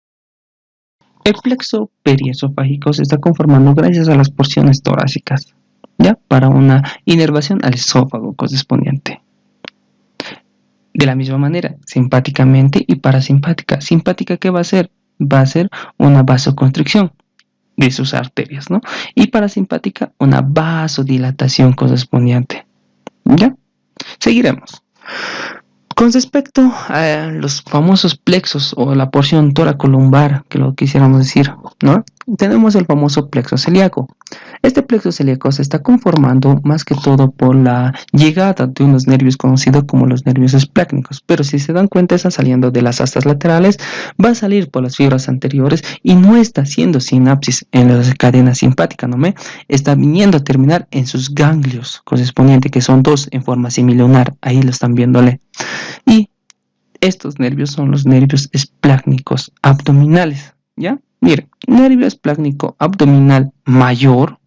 El plexo periesofágico se está conformando gracias a las porciones torácicas, ¿ya? Para una inervación al esófago correspondiente. De la misma manera, simpáticamente y parasimpática. Simpática, ¿qué va a hacer? Va a ser una vasoconstricción de sus arterias, ¿no? Y parasimpática, una vasodilatación correspondiente. ¿Ya? Seguiremos. Con respecto a los famosos plexos o la porción toracolumbar, que lo quisiéramos decir, ¿no? Tenemos el famoso plexo celíaco. Este plexo celíaco se está conformando más que todo por la llegada de unos nervios conocidos como los nervios esplácnicos, pero si se dan cuenta está saliendo de las astas laterales, va a salir por las fibras anteriores y no está haciendo sinapsis en la cadena simpática, ¿no? Está viniendo a terminar en sus ganglios correspondientes, que son dos en forma semilunar, ahí lo están viéndole. Y estos nervios son los nervios esplácnicos abdominales, ¿ya? Miren, nervio esplácnico abdominal mayor,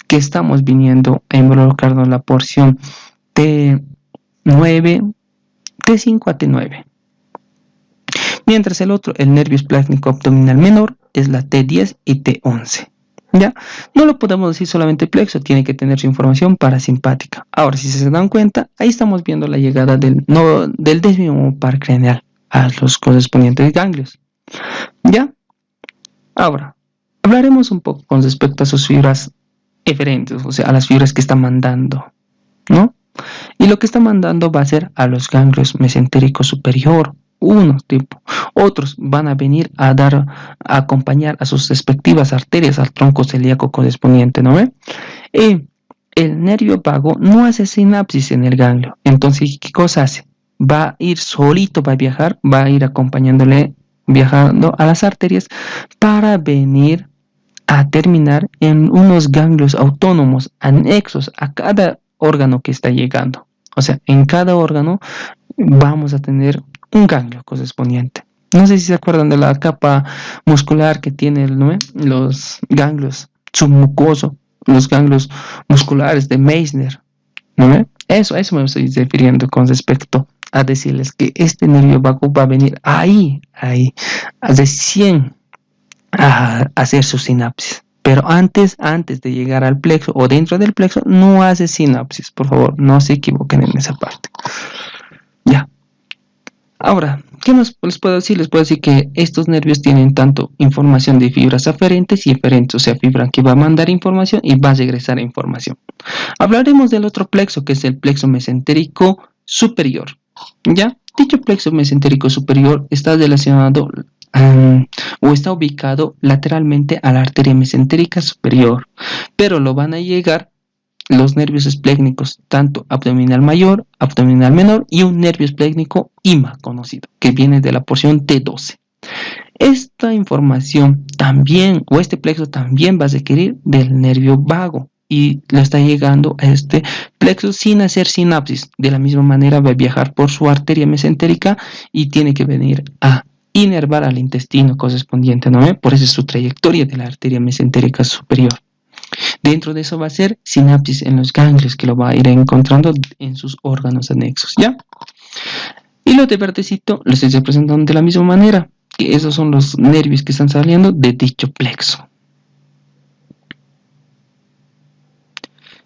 que estamos viniendo a involucrarnos en la porción T9, T5 a T9. Mientras el otro, el nervio esplácnico abdominal menor, es la T10 y T11. ¿Ya? No lo podemos decir solamente plexo, tiene que tener su información parasimpática. Ahora, si se dan cuenta, ahí estamos viendo la llegada del desmio par craneal a los correspondientes ganglios. ¿Ya? Ahora, hablaremos un poco con respecto a sus fibras eferentes, o sea, a las fibras que está mandando, ¿no? Y lo que está mandando va a ser a los ganglios mesentérico superior, unos tipo. Otros van a venir a acompañar a sus respectivas arterias al tronco celíaco correspondiente, ¿no ve? El nervio vago no hace sinapsis en el ganglio. Entonces, ¿qué cosa hace? Va a ir solito, va a viajar, va a ir acompañándole, viajando a las arterias para venir a terminar en unos ganglios autónomos anexos a cada órgano que está llegando. O sea, en cada órgano vamos a tener un ganglio correspondiente. No sé si se acuerdan de la capa muscular que tiene, ¿no? Los ganglios submucosos, los ganglios musculares de Meissner, ¿no? Eso me estoy refiriendo con respecto a decirles que este nervio vago va a venir ahí, recién a hacer su sinapsis. Pero antes de llegar al plexo o dentro del plexo, no hace sinapsis, por favor, no se equivoquen en esa parte. Ya. Ahora, ¿qué más les puedo decir? Les puedo decir que estos nervios tienen tanto información de fibras aferentes y eferentes, o sea, fibra que va a mandar información y va a regresar información. Hablaremos del otro plexo, que es el plexo mesentérico superior. ¿Ya? Dicho plexo mesentérico superior está relacionado o está ubicado lateralmente a la arteria mesentérica superior, pero lo van a llegar los nervios esplécnicos, tanto abdominal mayor, abdominal menor y un nervio esplécnico IMA conocido, que viene de la porción T12. Esta información también, o este plexo también va a requerir del nervio vago y lo está llegando a este plexo sin hacer sinapsis. De la misma manera va a viajar por su arteria mesentérica y tiene que venir a inervar al intestino correspondiente, ¿no? Por eso es su trayectoria de la arteria mesentérica superior. Dentro de eso va a ser sinapsis en los ganglios, que lo va a ir encontrando en sus órganos anexos, ¿ya? Y los de verdecito los estoy representando de la misma manera, que esos son los nervios que están saliendo de dicho plexo.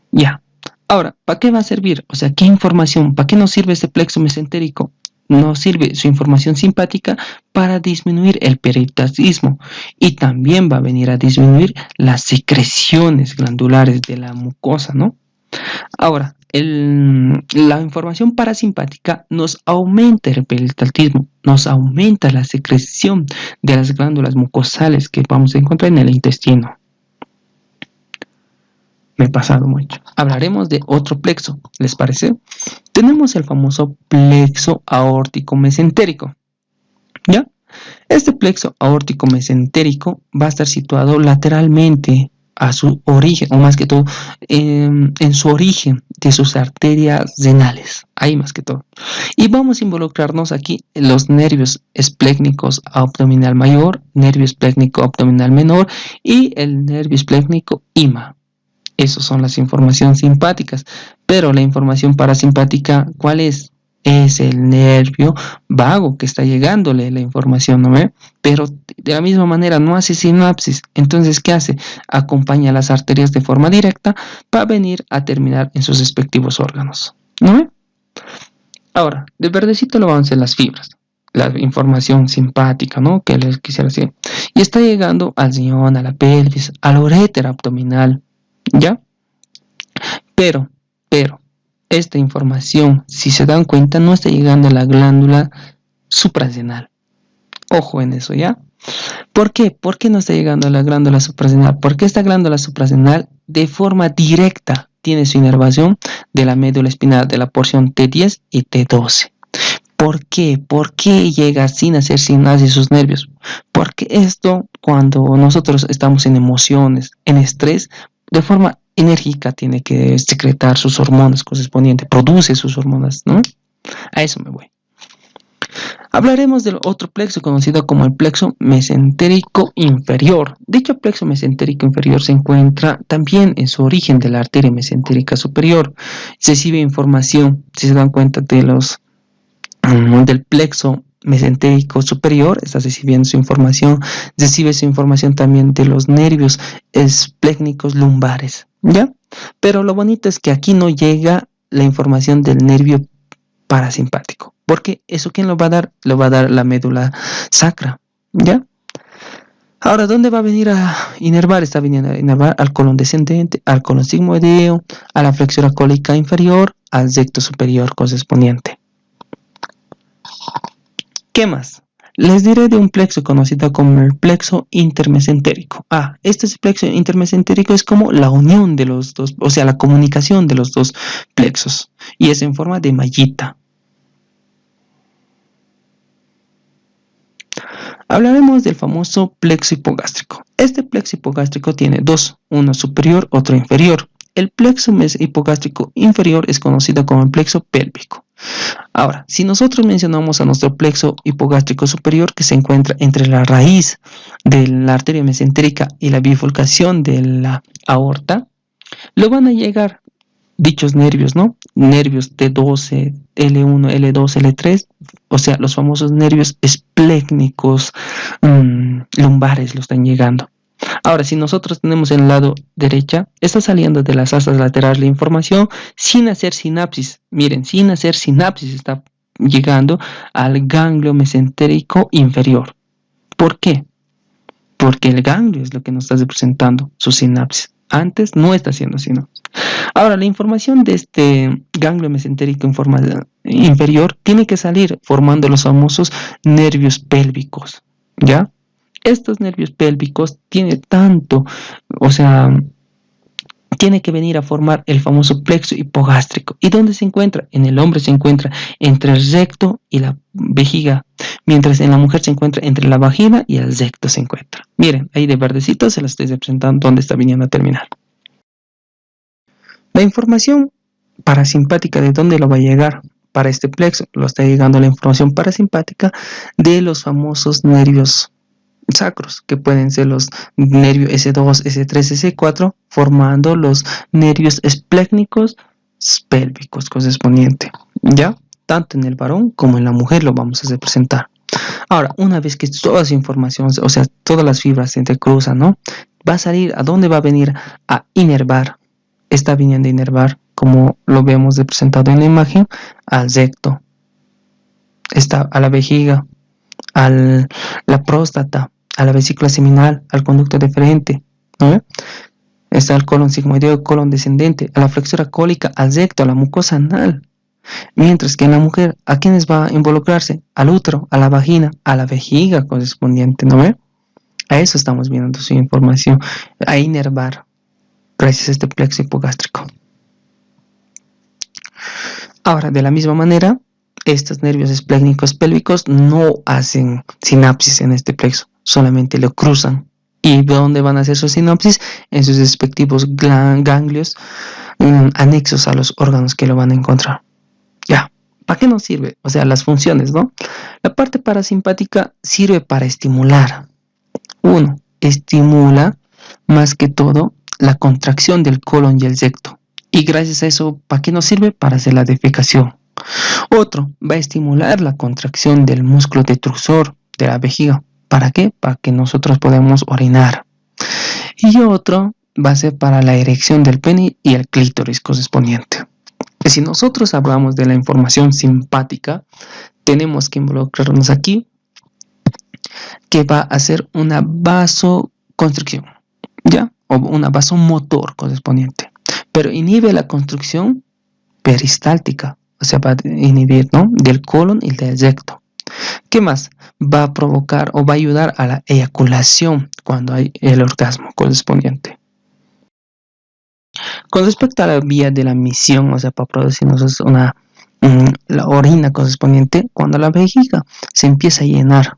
Ya. Ahora, ¿para qué va a servir? O sea, ¿qué información? ¿Para qué nos sirve este plexo mesentérico? Nos sirve su información simpática para disminuir el peritalismo y también va a venir a disminuir las secreciones glandulares de la mucosa, ¿no? Ahora, la información parasimpática nos aumenta el peritalismo, nos aumenta la secreción de las glándulas mucosales que vamos a encontrar en el intestino. Me he pasado mucho. Hablaremos de otro plexo, ¿les parece? Tenemos el famoso plexo aórtico mesentérico, ¿ya? Este plexo aórtico mesentérico va a estar situado lateralmente a su origen, o más que todo, en su origen de sus arterias renales, ahí más que todo. Y vamos a involucrarnos aquí en los nervios esplécnicos abdominal mayor, nervio esplécnico abdominal menor y el nervio esplécnico IMA. Esas son las informaciones simpáticas, pero la información parasimpática, ¿cuál es? Es el nervio vago que está llegándole la información, ¿no ve? Pero de la misma manera no hace sinapsis. Entonces, ¿qué hace? Acompaña a las arterias de forma directa para venir a terminar en sus respectivos órganos, ¿no ve? Ahora, de verdecito lo van a hacer las fibras, la información simpática, ¿no? Que les quisiera decir. Y está llegando al riñón, a la pelvis, al uréter abdominal, ¿ya? Pero, esta información, si se dan cuenta, no está llegando a la glándula suprarrenal. Ojo en eso, ¿ya? ¿Por qué? ¿Por qué no está llegando a la glándula suprarrenal? Porque esta glándula suprarrenal de forma directa tiene su inervación de la médula espinal de la porción T10 y T12. ¿Por qué? ¿Por qué llega sin hacer sinapsis sus nervios? Porque esto, cuando nosotros estamos en emociones, en estrés, de forma enérgica tiene que secretar sus hormonas correspondientes, produce sus hormonas, ¿no? A eso me voy. Hablaremos del otro plexo conocido como el plexo mesentérico inferior. Dicho plexo mesentérico inferior se encuentra también en su origen de la arteria mesentérica superior. Recibe información, si se dan cuenta, del plexo mesentérico superior, está recibiendo su información, recibe su información también de los nervios esplécnicos lumbares, ¿ya? Pero lo bonito es que aquí no llega la información del nervio parasimpático, porque eso ¿quién lo va a dar? Lo va a dar la médula sacra, ¿ya? Ahora, ¿dónde va a venir a inervar? Está viniendo a inervar al colon descendente, al colon sigmoideo, a la flexura cólica inferior, al recto superior correspondiente. ¿Qué más? Les diré de un plexo conocido como el plexo intermesentérico. Este plexo intermesentérico es como la unión de los dos, o sea, la comunicación de los dos plexos, y es en forma de mallita. Hablaremos del famoso plexo hipogástrico. Este plexo hipogástrico tiene dos, uno superior, otro inferior. El plexo hipogástrico inferior es conocido como el plexo pélvico. Ahora, si nosotros mencionamos a nuestro plexo hipogástrico superior, que se encuentra entre la raíz de la arteria mesentérica y la bifurcación de la aorta, lo van a llegar dichos nervios, ¿no? Nervios T12, L1, L2, L3, o sea, los famosos nervios esplécnicos lumbares lo están llegando. Ahora, si nosotros tenemos en el lado derecha, está saliendo de las astas laterales la información sin hacer sinapsis. Miren, sin hacer sinapsis está llegando al ganglio mesentérico inferior. ¿Por qué? Porque el ganglio es lo que nos está representando su sinapsis. Antes no está haciendo sinapsis. Ahora, la información de este ganglio mesentérico inferior tiene que salir formando los famosos nervios pélvicos, ¿ya? Estos nervios pélvicos tienen tanto, o sea, tiene que venir a formar el famoso plexo hipogástrico. ¿Y dónde se encuentra? En el hombre se encuentra entre el recto y la vejiga, mientras en la mujer se encuentra entre la vagina y el recto se encuentra. Miren, ahí de verdecito se lo estoy representando dónde está viniendo a terminar. La información parasimpática, ¿de dónde lo va a llegar? Para este plexo lo está llegando la información parasimpática de los famosos nervios sacros, que pueden ser los nervios S2, S3, S4, formando los nervios esplécnicos pélvicos correspondientes, ¿ya? Tanto en el varón como en la mujer lo vamos a representar. Ahora, una vez que toda esa información, o sea, todas las fibras se entrecruzan, ¿no? Va a salir, ¿a dónde va a venir? A inervar. Está viniendo a inervar, como lo vemos representado en la imagen, al recto, está a la vejiga, a la próstata, a la vesícula seminal, al conducto deferente, ¿no? Está el colon sigmoideo, el colon descendente, a la flexura cólica, al recto, a la mucosa anal. Mientras que en la mujer, ¿a quiénes va a involucrarse? Al útero, a la vagina, a la vejiga correspondiente, ¿no ve? A eso estamos viendo su información, a inervar, gracias a este plexo hipogástrico. Ahora, de la misma manera, estos nervios esplécnicos pélvicos no hacen sinapsis en este plexo, solamente lo cruzan. ¿Y dónde van a hacer su sinapsis? En sus respectivos ganglios anexos a los órganos que lo van a encontrar. Ya, ¿para qué nos sirve? O sea, las funciones, ¿no? La parte parasimpática sirve para estimular. Uno, estimula más que todo la contracción del colon y el recto. Y gracias a eso, ¿para qué nos sirve? Para hacer la defecación. Otro, va a estimular la contracción del músculo detrusor de la vejiga. ¿Para qué? Para que nosotros podamos orinar. Y otro va a ser para la erección del pene y el clítoris correspondiente. Si nosotros hablamos de la información simpática, tenemos que involucrarnos aquí, que va a ser una vasoconstricción, ¿ya? O una vasomotor correspondiente. Pero inhibe la construcción peristáltica, o sea, va a inhibir, ¿no?, del colon y del recto. ¿Qué más? Va a provocar o va a ayudar a la eyaculación cuando hay el orgasmo correspondiente. Con respecto a la vía de la misión, o sea, para producirnos la orina correspondiente, cuando la vejiga se empieza a llenar,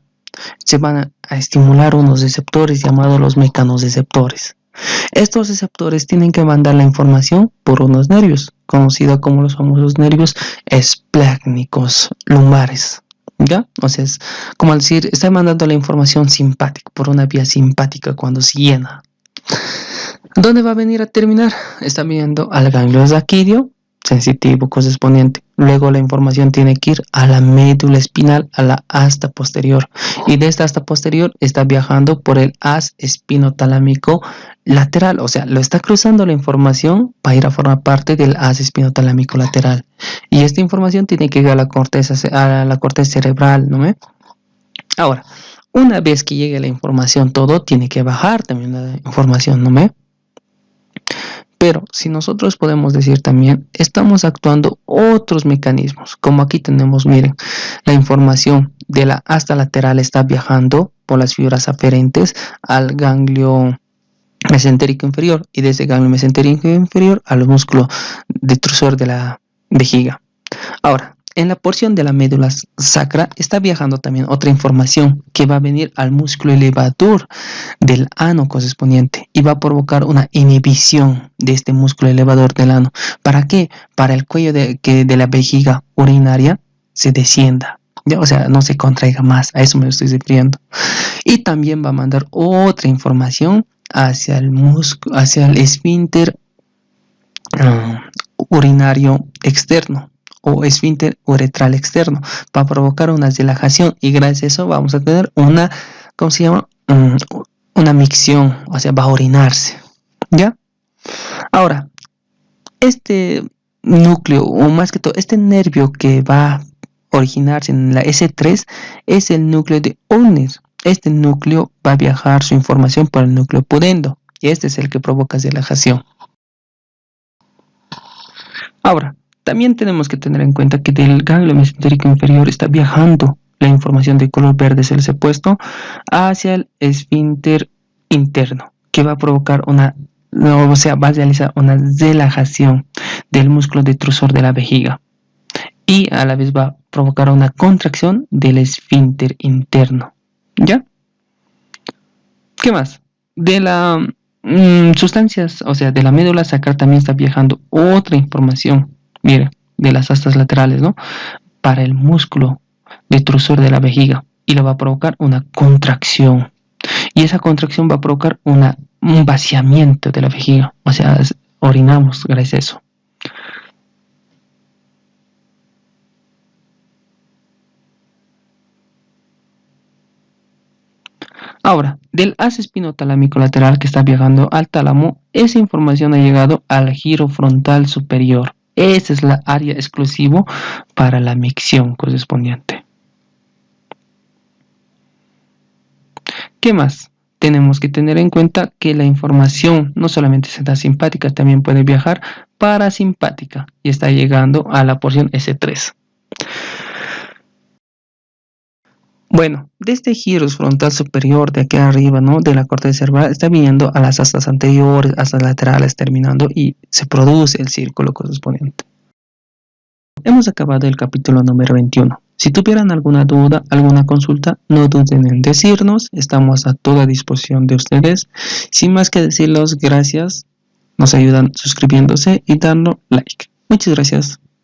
se van a estimular unos receptores llamados los mecanorreceptores. Estos receptores tienen que mandar la información por unos nervios, conocidos como los famosos nervios esplécnicos lumbares. ¿Ya? O sea, es como decir, está mandando la información simpática, por una vía simpática cuando se llena. ¿Dónde va a venir a terminar? Está viendo al ganglio raquídeo sensitivo correspondiente. Luego la información tiene que ir a la médula espinal, a la asta posterior. Y de esta asta posterior está viajando por el haz espinotalámico lateral. O sea, lo está cruzando la información para ir a formar parte del haz espinotalámico lateral. Y esta información tiene que ir a la corteza cerebral, ¿no? Ahora, una vez que llegue la información, todo tiene que bajar también la información, ¿no? Pero si nosotros podemos decir también, estamos actuando otros mecanismos, como aquí tenemos, miren, la información de la asta lateral está viajando por las fibras aferentes al ganglio mesentérico inferior y desde el ganglio mesentérico inferior al músculo detrusor de la vejiga. Ahora, en la porción de la médula sacra está viajando también otra información que va a venir al músculo elevador del ano correspondiente y va a provocar una inhibición de este músculo elevador del ano. ¿Para qué? Para el cuello que de la vejiga urinaria se descienda, ¿ya? O sea, no se contraiga más, a eso me estoy refiriendo. Y también va a mandar otra información hacia el músculo, hacia el esfínter urinario externo o esfínter uretral externo, para provocar una relajación y gracias a eso vamos a tener una, ¿cómo se llama? una micción, o sea, va a orinarse, ¿ya? Ahora, este núcleo, o más que todo, este nervio que va a originarse en la S3 es el núcleo de Oyner. Este núcleo va a viajar su información por el núcleo pudendo, y este es el que provoca relajación. Ahora, también tenemos que tener en cuenta que del ganglio mesentérico inferior está viajando la información de color verde celeste hacia el esfínter interno, que va a provocar va a realizar una relajación del músculo detrusor de la vejiga y a la vez va a provocar una contracción del esfínter interno. ¿Ya? ¿Qué más? De las sustancias, o sea, de la médula sacral también está viajando otra información, mire, de las astas laterales, ¿no? Para el músculo detrusor de la vejiga y le va a provocar una contracción. Y esa contracción va a provocar un vaciamiento de la vejiga, o sea, orinamos gracias a eso. Ahora, del haz espinotalámico lateral que está viajando al tálamo, esa información ha llegado al giro frontal superior. Esa es la área exclusiva para la micción correspondiente. ¿Qué más? Tenemos que tener en cuenta que la información no solamente se da simpática, también puede viajar parasimpática y está llegando a la porción S3. Bueno, desde giros frontal superior de aquí arriba, ¿no? De la corteza cerebral, está viniendo a las astas anteriores, astas laterales, terminando y se produce el círculo correspondiente. Hemos acabado el capítulo número 21. Si tuvieran alguna duda, alguna consulta, no duden en decirnos. Estamos a toda disposición de ustedes. Sin más que decirles gracias, nos ayudan suscribiéndose y dando like. Muchas gracias.